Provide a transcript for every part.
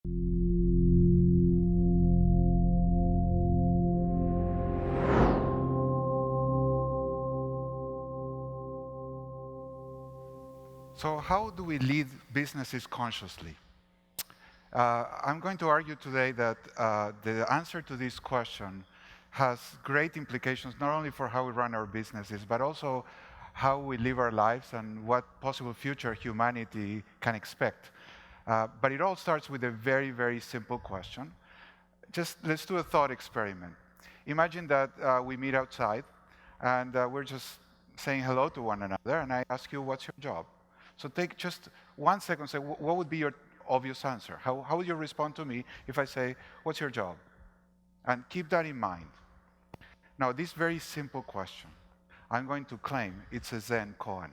So how do we lead businesses consciously? I'm going to argue today that the answer to this question has great implications not only for how we run our businesses, but also how we live our lives and what possible future humanity can expect. But it all starts with a very, very simple question. Just let's do a thought experiment. Imagine that we meet outside and we're just saying hello to one another, and I ask you, what's your job? So take just 1 second and say, what would be your obvious answer? How would you respond to me if I say, what's your job? And keep that in mind. Now, this very simple question, I'm going to claim it's a Zen koan.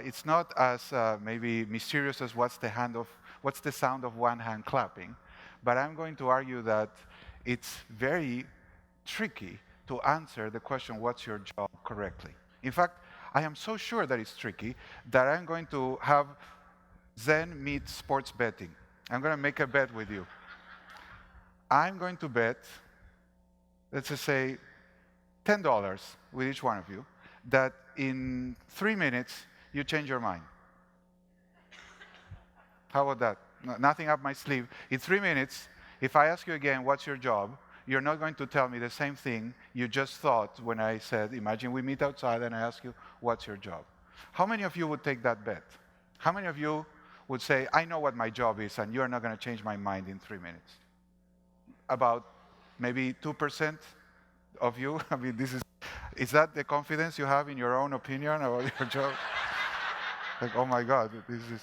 It's not as maybe mysterious as what's the sound of one hand clapping, but I'm going to argue that it's very tricky to answer the question, what's your job, correctly. In fact, I am so sure that it's tricky that I'm going to have Zen meet sports betting. I'm going to make a bet with you. I'm going to bet, let's just say, $10 with each one of you, that in 3 minutes you change your mind. How about that? Nothing up my sleeve. In 3 minutes, if I ask you again, what's your job? You're not going to tell me the same thing you just thought when I said, imagine we meet outside and I ask you, what's your job? How many of you would take that bet? How many of you would say, I know what my job is and you're not going to change my mind in 3 minutes? About maybe 2% of you? I mean, is that the confidence you have in your own opinion about your job? Like, oh my God, this is...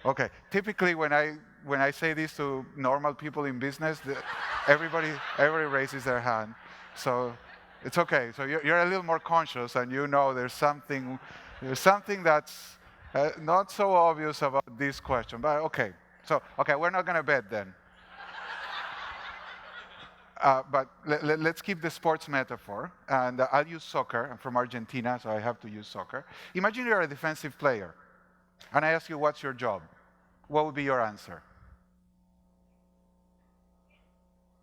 Okay, typically when I say this to normal people in business, everybody raises their hand. So it's okay. So you're a little more conscious, and you know there's something that's not so obvious about this question. But okay, we're not going to bet then. But let's keep the sports metaphor, and I'll use soccer. I'm from Argentina, so I have to use soccer. Imagine you're a defensive player, and I ask you, what's your job? What would be your answer?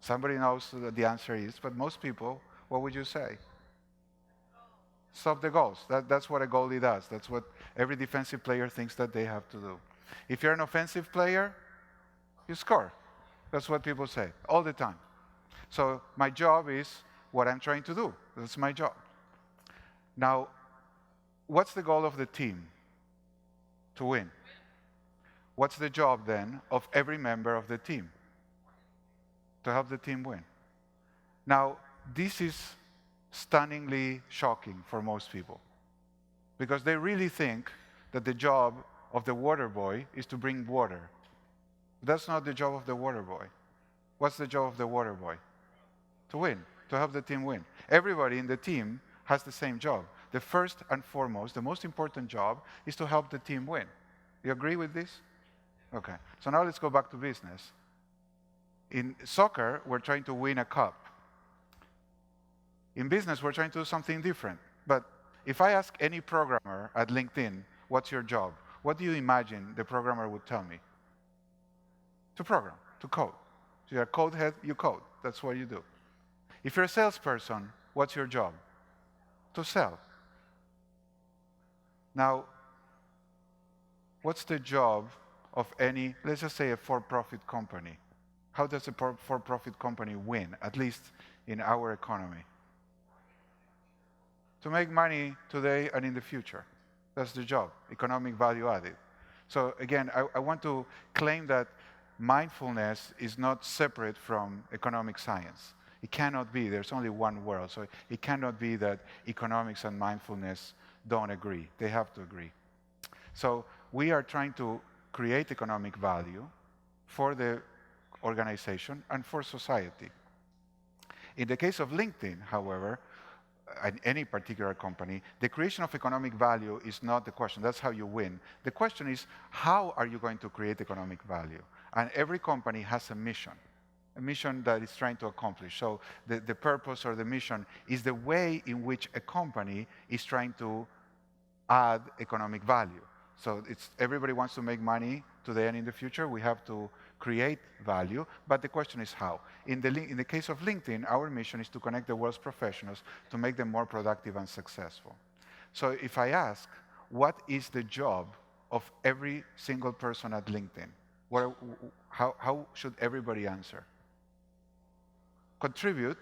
Somebody knows what the answer is, but most people, what would you say? Stop the goals. That's what a goalie does. That's what every defensive player thinks that they have to do. If you're an offensive player, you score. That's what people say all the time. So my job is what I'm trying to do. That's my job. Now, what's the goal of the team? To win. What's the job then of every member of the team? To help the team win. Now, this is stunningly shocking for most people, because they really think that the job of the water boy is to bring water. That's not the job of the water boy. What's the job of the water boy? To win, to help the team win. Everybody in the team has the same job. The first and foremost, the most important job is to help the team win. You agree with this? Okay, so now let's go back to business. In soccer, we're trying to win a cup. In business, we're trying to do something different. But if I ask any programmer at LinkedIn, what's your job? What do you imagine the programmer would tell me? To program, to code. So you're a code head, you code. That's what you do. If you're a salesperson, what's your job? To sell. Now, what's the job of any, let's just say, a for-profit company? How does a for-profit company win, at least in our economy? To make money today and in the future. That's the job, economic value added. So again, I want to claim that mindfulness is not separate from economic science. It cannot be. There's only one world. So it cannot be that economics and mindfulness don't agree. They have to agree. So we are trying to create economic value for the organization and for society. In the case of LinkedIn, however, and any particular company, the creation of economic value is not the question. That's how you win. The question is, how are you going to create economic value? And every company has a mission that it's trying to accomplish. So the purpose or the mission is the way in which a company is trying to add economic value. So everybody wants to make money today and in the future. We have to create value, but the question is how. In the case of LinkedIn, our mission is to connect the world's professionals to make them more productive and successful. So if I ask, what is the job of every single person at LinkedIn? How should everybody answer? Contribute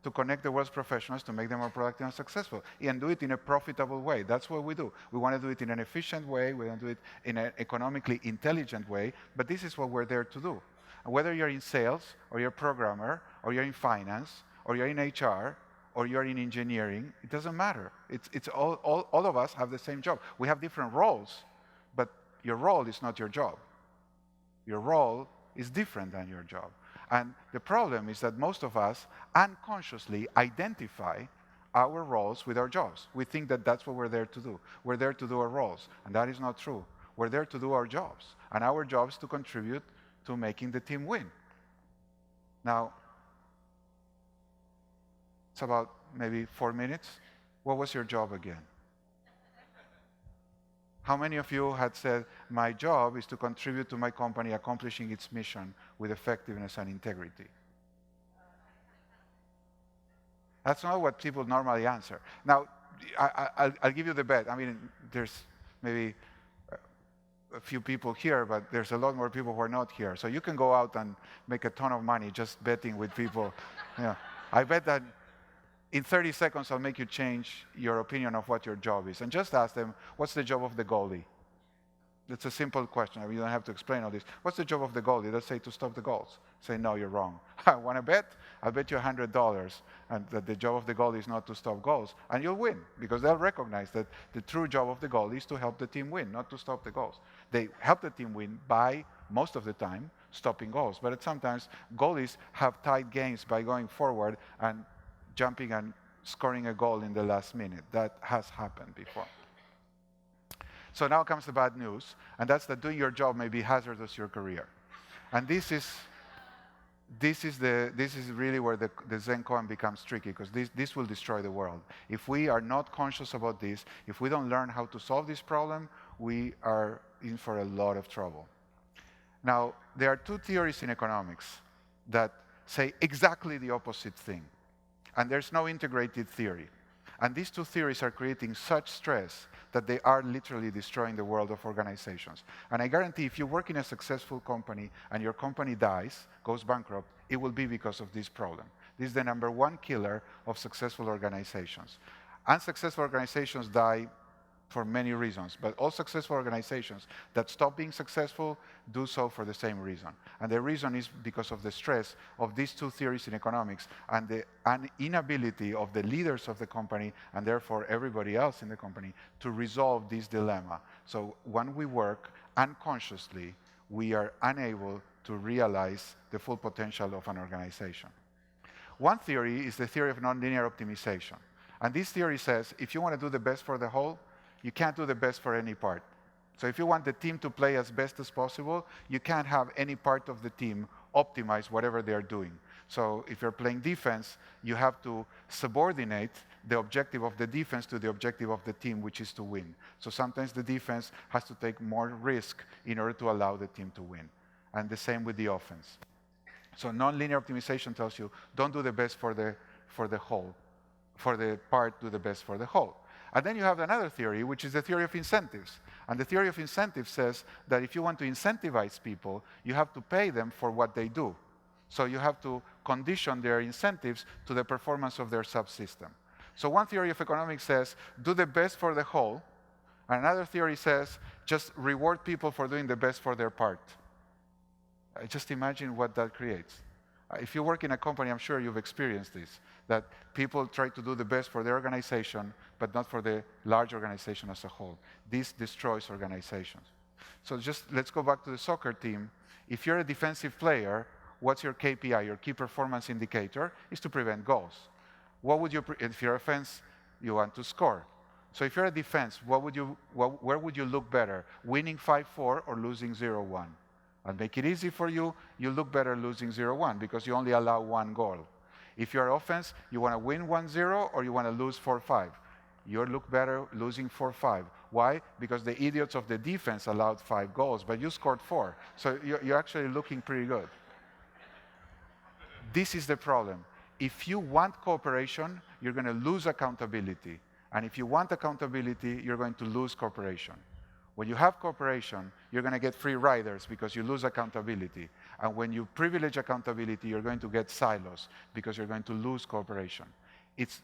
to connect the world's professionals to make them more productive and successful, and do it in a profitable way. That's what we do. We want to do it in an efficient way. We want to do it in an economically intelligent way, but this is what we're there to do. And whether you're in sales, or you're a programmer, or you're in finance, or you're in HR, or you're in engineering, it doesn't matter. It's all of us have the same job. We have different roles, but your role is not your job. Your role is different than your job. And the problem is that most of us unconsciously identify our roles with our jobs. We think that that's what we're there to do. We're there to do our roles, and that is not true. We're there to do our jobs, and our job is to contribute to making the team win. Now, it's about maybe 4 minutes. What was your job again? How many of you had said, my job is to contribute to my company accomplishing its mission with effectiveness and integrity? That's not what people normally answer. Now, I'll give you the bet. I mean, there's maybe a few people here, but there's a lot more people who are not here. So you can go out and make a ton of money just betting with people. Yeah. I bet that in 30 seconds, I'll make you change your opinion of what your job is. And just ask them, what's the job of the goalie? It's a simple question. I mean, you don't have to explain all this. What's the job of the goalie? They'll say to stop the goals. Say, no, you're wrong. I want to bet? I'll bet you $100 and that the job of the goalie is not to stop goals. And you'll win, because they'll recognize that the true job of the goalie is to help the team win, not to stop the goals. They help the team win by, most of the time, stopping goals. But sometimes goalies have tied games by going forward and jumping and scoring a goal in the last minute. That has happened before. So now comes the bad news, and that's that doing your job may be hazardous to your career. And this is really where the Zen koan becomes tricky, because this will destroy the world. If we are not conscious about this, if we don't learn how to solve this problem, we are in for a lot of trouble. Now, there are two theories in economics that say exactly the opposite thing. And there's no integrated theory. And these two theories are creating such stress that they are literally destroying the world of organizations. And I guarantee if you work in a successful company and your company dies, goes bankrupt, it will be because of this problem. This is the number one killer of successful organizations. Unsuccessful organizations die for many reasons, but all successful organizations that stop being successful do so for the same reason. And the reason is because of the stress of these two theories in economics and the inability of the leaders of the company, and therefore everybody else in the company, to resolve this dilemma. So when we work unconsciously, we are unable to realize the full potential of an organization. One theory is the theory of nonlinear optimization. And this theory says, if you want to do the best for the whole, you can't do the best for any part. So if you want the team to play as best as possible, you can't have any part of the team optimize whatever they're doing. So if you're playing defense, you have to subordinate the objective of the defense to the objective of the team, which is to win. So sometimes the defense has to take more risk in order to allow the team to win. And the same with the offense. So nonlinear optimization tells you, don't do the best for the whole. For the part, do the best for the whole. And then you have another theory, which is the theory of incentives. And the theory of incentives says that if you want to incentivize people, you have to pay them for what they do. So you have to condition their incentives to the performance of their subsystem. So one theory of economics says, do the best for the whole. And another theory says, just reward people for doing the best for their part. Just imagine what that creates. If you work in a company, I'm sure you've experienced this, that people try to do the best for their organization, but not for the large organization as a whole. This destroys organizations. So just let's go back to the soccer team. If you're a defensive player, what's your KPI, your key performance indicator, is to prevent goals. What would you, if you're offense, you want to score. So if you're a defense, where would you look better, winning 5-4 or losing 0-1? And make it easy for you, you look better losing 0-1 because you only allow one goal. If you're offense, you want to win 1-0 or you want to lose 4-5. You look better losing 4-5 Why? Because the idiots of the defense allowed 5 goals, but you scored 4. So you're actually looking pretty good. This is the problem. If you want cooperation, you're going to lose accountability. And if you want accountability, you're going to lose cooperation. When you have cooperation, you're going to get free riders because you lose accountability. And when you privilege accountability, you're going to get silos because you're going to lose cooperation.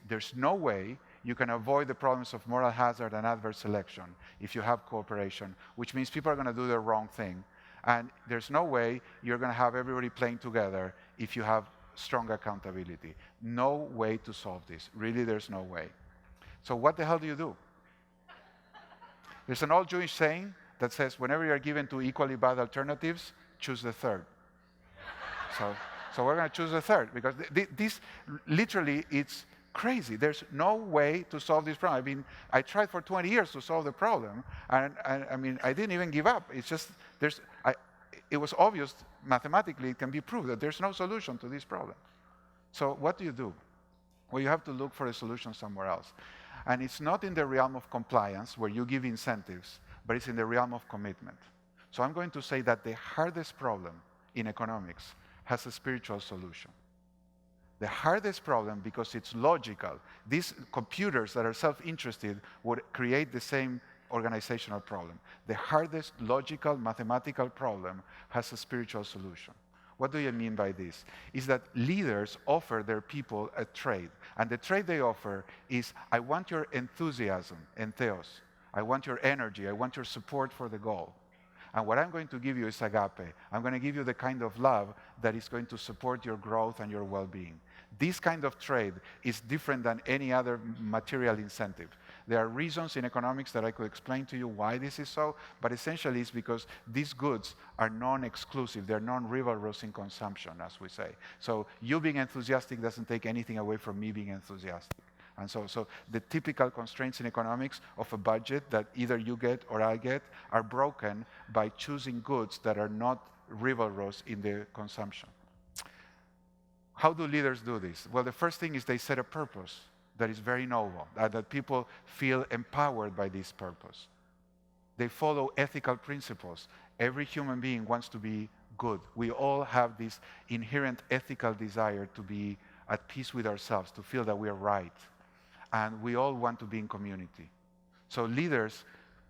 There's no way you can avoid the problems of moral hazard and adverse selection if you have cooperation, which means people are going to do the wrong thing. And there's no way you're going to have everybody playing together if you have strong accountability. No way to solve this. Really, there's no way. So what the hell do you do? There's an old Jewish saying that says, whenever you're given two equally bad alternatives, choose the third. So we're going to choose the third, because this literally, it's crazy. There's no way to solve this problem. I mean, I tried for 20 years to solve the problem, and I mean, I didn't even give up. It's just, it was obvious mathematically, it can be proved that there's no solution to this problem. So what do? Well, you have to look for a solution somewhere else. And it's not in the realm of compliance, where you give incentives, but it's in the realm of commitment. So I'm going to say that the hardest problem in economics has a spiritual solution. The hardest problem, because it's logical, these computers that are self-interested would create the same organizational problem. The hardest logical, mathematical problem has a spiritual solution. What do you mean by this? Is that leaders offer their people a trade. And the trade they offer is, I want your enthusiasm, entheos. I want your energy. I want your support for the goal. And what I'm going to give you is agape. I'm going to give you the kind of love that is going to support your growth and your well-being. This kind of trade is different than any other material incentive. There are reasons in economics that I could explain to you why this is so, but essentially it's because these goods are non-exclusive. They're non-rivalrous in consumption, as we say. So you being enthusiastic doesn't take anything away from me being enthusiastic. And so the typical constraints in economics of a budget that either you get or I get are broken by choosing goods that are not rivalrous in their consumption. How do leaders do this? Well, the first thing is they set a purpose that is very noble, that people feel empowered by this purpose. They follow ethical principles. Every human being wants to be good. We all have this inherent ethical desire to be at peace with ourselves, to feel that we are right. And we all want to be in community. So leaders,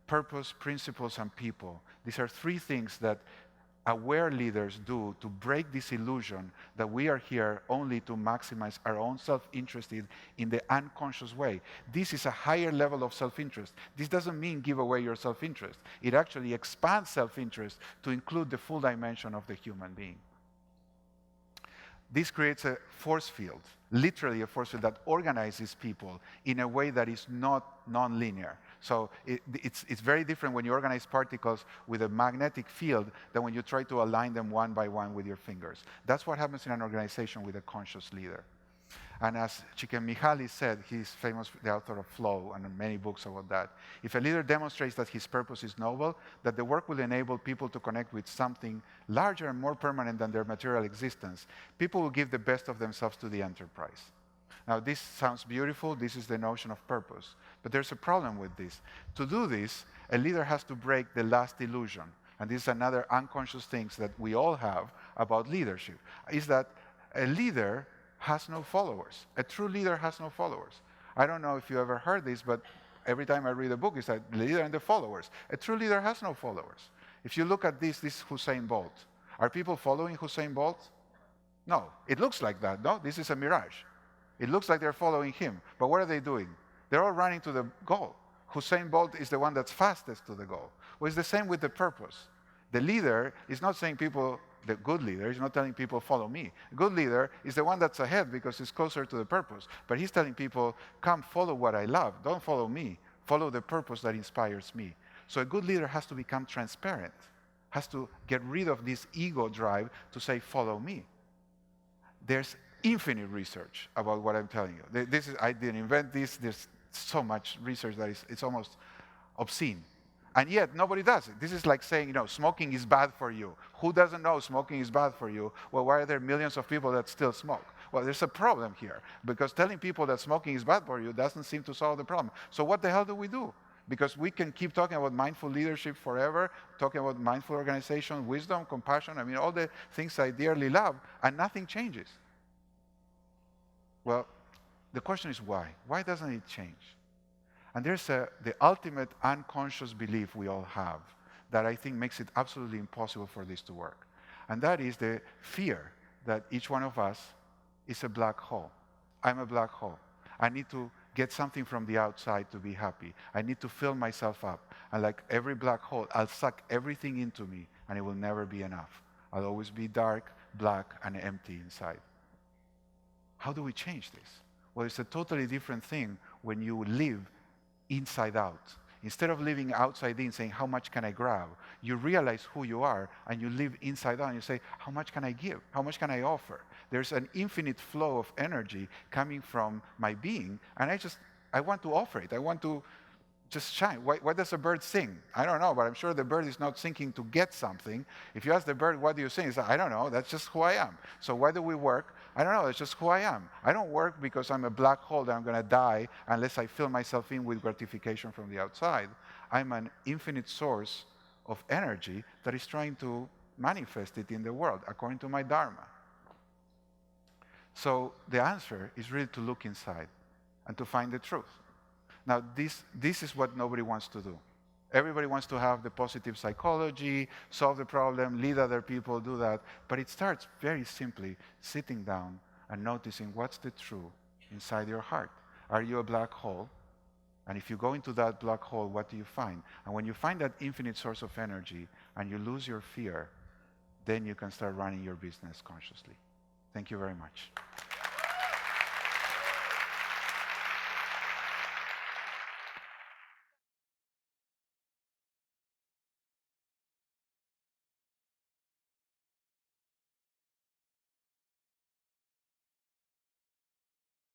purpose, principles, and people. These are 3 things that aware leaders do to break this illusion that we are here only to maximize our own self-interest in the unconscious way. This is a higher level of self-interest. This doesn't mean give away your self-interest. It actually expands self-interest to include the full dimension of the human being. This creates a force field, literally a force field that organizes people in a way that is not nonlinear. So it's very different when you organize particles with a magnetic field than when you try to align them one by one with your fingers. That's what happens in an organization with a conscious leader. And as Csikszentmihalyi said, he's famous, the author of Flow, and many books about that. If a leader demonstrates that his purpose is noble, that the work will enable people to connect with something larger and more permanent than their material existence, people will give the best of themselves to the enterprise. Now, this sounds beautiful. This is the notion of purpose. But there's a problem with this. To do this, a leader has to break the last illusion. And this is another unconscious thing that we all have about leadership, is that a leader has no followers. A true leader has no followers. I don't know if you ever heard this, but every time I read a book, it's like the leader and the followers. A true leader has no followers. If you look at this Usain Bolt. Are people following Usain Bolt? No. It looks like that, no? This is a mirage. It looks like they're following him. But what are they doing? They're all running to the goal. Usain Bolt is the one that's fastest to the goal. Well, it's the same with the purpose. The leader is not saying people, the good leader is not telling people, follow me. A good leader is the one that's ahead because he's closer to the purpose. But he's telling people, come follow what I love. Don't follow me. Follow the purpose that inspires me. So a good leader has to become transparent, has to get rid of this ego drive to say, follow me. There's infinite research about what I'm telling you. I didn't invent this. There's so much research that it's almost obscene. And yet, nobody does it. This is like saying, smoking is bad for you. Who doesn't know smoking is bad for you? Well, why are there millions of people that still smoke? Well, there's a problem here, because telling people that smoking is bad for you doesn't seem to solve the problem. So what the hell do? Because we can keep talking about mindful leadership forever, talking about mindful organization, wisdom, compassion, I mean, all the things I dearly love, and nothing changes. Well, the question is why? Why doesn't it change? And there's the ultimate unconscious belief we all have that I think makes it absolutely impossible for this to work. And that is the fear that each one of us is a black hole. I'm a black hole. I need to get something from the outside to be happy. I need to fill myself up. And like every black hole, I'll suck everything into me, and it will never be enough. I'll always be dark, black, and empty inside. How do we change this? Well, it's a totally different thing when you live inside out. Instead of living outside in, saying, how much can I grab? You realize who you are, and you live inside out, and you say, how much can I give? How much can I offer? There's an infinite flow of energy coming from my being, and I want to offer it. I want to just shine. Why does a bird sing? I don't know, but I'm sure the bird is not singing to get something. If you ask the bird, what do you sing? It's like, I don't know, that's just who I am. So why do we work? I don't know, it's just who I am. I don't work because I'm a black hole that I'm going to die unless I fill myself in with gratification from the outside. I'm an infinite source of energy that is trying to manifest it in the world according to my dharma. So the answer is really to look inside and to find the truth. Now, this is what nobody wants to do. Everybody wants to have the positive psychology, solve the problem, lead other people, do that. But it starts very simply sitting down and noticing what's the truth inside your heart. Are you a black hole? And if you go into that black hole, what do you find? And when you find that infinite source of energy and you lose your fear, then you can start running your business consciously. Thank you very much.